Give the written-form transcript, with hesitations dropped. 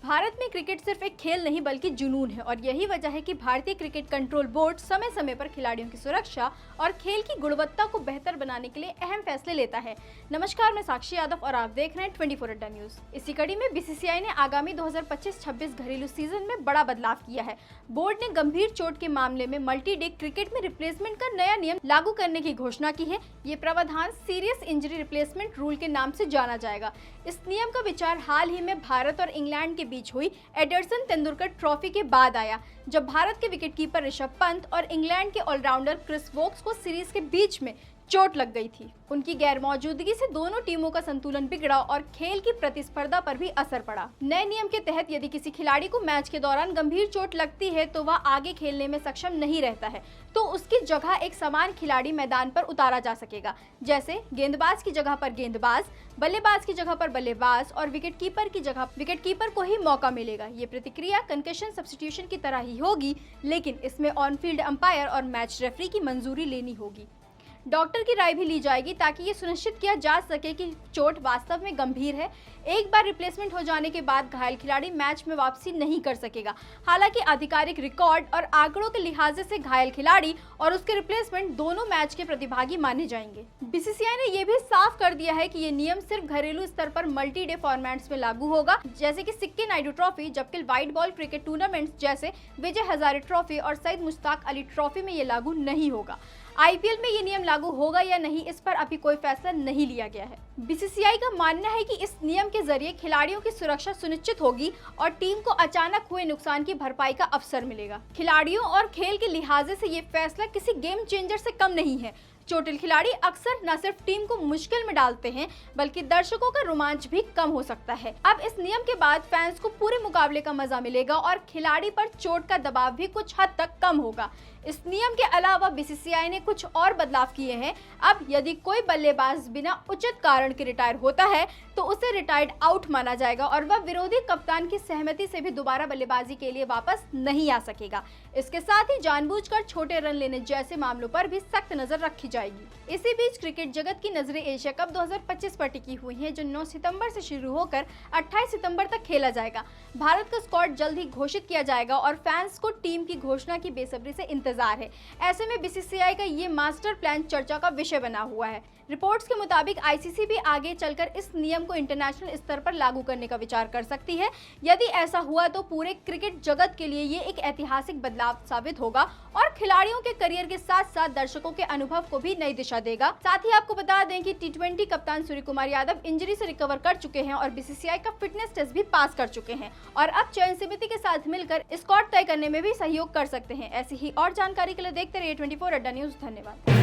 भारत में क्रिकेट सिर्फ एक खेल नहीं बल्कि जुनून है और यही वजह है कि भारतीय क्रिकेट कंट्रोल बोर्ड समय समय पर खिलाड़ियों की सुरक्षा और खेल की गुणवत्ता को बेहतर बनाने के लिए अहम फैसले लेता है। नमस्कार, मैं साक्षी यादव और आप देख रहे हैं 24 अड्डा न्यूज। इसी कड़ी में बीसीसीआई ने आगामी 2025-26 घरेलू सीजन में बड़ा बदलाव किया है। बोर्ड ने गंभीर चोट के मामले में मल्टी डे क्रिकेट में रिप्लेसमेंट का नया नियम लागू करने की घोषणा की है। ये प्रावधान सीरियस इंजरी रिप्लेसमेंट रूल के नाम से जाना जाएगा। इस नियम का विचार हाल ही में भारत और इंग्लैंड के बीच हुई एडरसन तेंदुलकर ट्रॉफी के बाद आया, जब भारत के विकेटकीपर ऋषभ पंत और इंग्लैंड के ऑलराउंडर क्रिस वोक्स को सीरीज के बीच में चोट लग गई थी। उनकी गैर मौजूदगी से दोनों टीमों का संतुलन बिगड़ा और खेल की प्रतिस्पर्धा पर भी असर पड़ा। नए नियम के तहत यदि किसी खिलाड़ी को मैच के दौरान गंभीर चोट लगती है तो वह आगे खेलने में सक्षम नहीं रहता है, तो उसकी जगह एक समान खिलाड़ी मैदान पर उतारा जा सकेगा। जैसे गेंदबाज की जगह पर गेंदबाज, बल्लेबाज की जगह पर बल्लेबाज और विकेटकीपर की जगह विकेटकीपर को ही मौका मिलेगा। ये प्रतिक्रिया कंकशन सब्स्टिट्यूशन की तरह ही होगी, लेकिन इसमें ऑन फील्ड अंपायर और मैच रेफरी की मंजूरी लेनी होगी। डॉक्टर की राय भी ली जाएगी ताकि ये सुनिश्चित किया जा सके कि चोट वास्तव में गंभीर है। एक बार रिप्लेसमेंट हो जाने के बाद घायल खिलाड़ी मैच में वापसी नहीं कर सकेगा। हालांकि आधिकारिक रिकॉर्ड और आंकड़ों के लिहाज से घायल खिलाड़ी और उसके रिप्लेसमेंट दोनों मैच के प्रतिभागी माने जाएंगे। बीसीसीआई ने यह भी साफ कर दिया है कि ये नियम सिर्फ घरेलू स्तर पर मल्टी डे फॉर्मेट्स में लागू होगा, जैसे कि सिक्के नायडू ट्रॉफी, जबकि व्हाइट बॉल क्रिकेट टूर्नामेंट्स जैसे विजय हजारे ट्रॉफी और सईद मुश्ताक अली ट्रॉफी में ये लागू नहीं होगा। आईपीएल में ये नियम लागू होगा या नहीं, इस पर अभी कोई फैसला नहीं लिया गया है। बीसीसीआई का मानना है कि इस नियम के जरिए खिलाड़ियों की सुरक्षा सुनिश्चित होगी और टीम को अचानक हुए नुकसान की भरपाई का अवसर मिलेगा। खिलाड़ियों और खेल के लिहाज से ये फैसला किसी गेम चेंजर से कम नहीं है। चोटिल खिलाड़ी अक्सर न सिर्फ टीम को मुश्किल में डालते हैं, बल्कि दर्शकों का रोमांच भी कम हो सकता है। अब इस नियम के बाद फैंस को पूरे मुकाबले का मजा मिलेगा और खिलाड़ी पर चोट का दबाव भी कुछ हद तक कम होगा। इस नियम के अलावा बीसीसीआई ने कुछ और बदलाव किए हैं। अब यदि कोई बल्लेबाज बिना उचित कारण के रिटायर होता है तो उसे रिटायर्ड आउट माना जाएगा और वह विरोधी कप्तान की सहमति से भी दोबारा बल्लेबाजी के लिए वापस नहीं आ सकेगा। इसके साथ ही जानबूझकर छोटे रन लेने जैसे मामलों पर भी सख्त नजर रखी जाएगी। इसी बीच क्रिकेट जगत की नजरें एशिया कप 2025 पर टिकी हुई हैं, जो 9 सितंबर से शुरू होकर 28 सितंबर तक खेला जाएगा। भारत का स्क्वाड जल्द ही घोषित किया जाएगा और फैंस को टीम की घोषणा की बेसब्री से इंतजार है। ऐसे में बीसीसीआई का ये मास्टर प्लान चर्चा का विषय बना हुआ है। रिपोर्ट्स के मुताबिक आईसीसी भी आगे चलकर इस नियम को इंटरनेशनल स्तर पर लागू करने का विचार कर सकती है। यदि ऐसा हुआ तो पूरे क्रिकेट जगत के लिए ये एक ऐतिहासिक बदलाव साबित होगा और खिलाड़ियों के करियर के साथ साथ दर्शकों के अनुभव को भी नई दिशा देगा। साथ ही आपको बता दें कि टी20 कप्तान सूर्य कुमार यादव इंजरी से रिकवर कर चुके हैं और बीसीसीआई का फिटनेस टेस्ट भी पास कर चुके हैं और अब चयन समिति के साथ मिलकर स्क्वाड तय करने में भी सहयोग कर सकते हैं। ऐसी ही और जानकारी के लिए देखते रहिए 24 अड्डा न्यूज। धन्यवाद।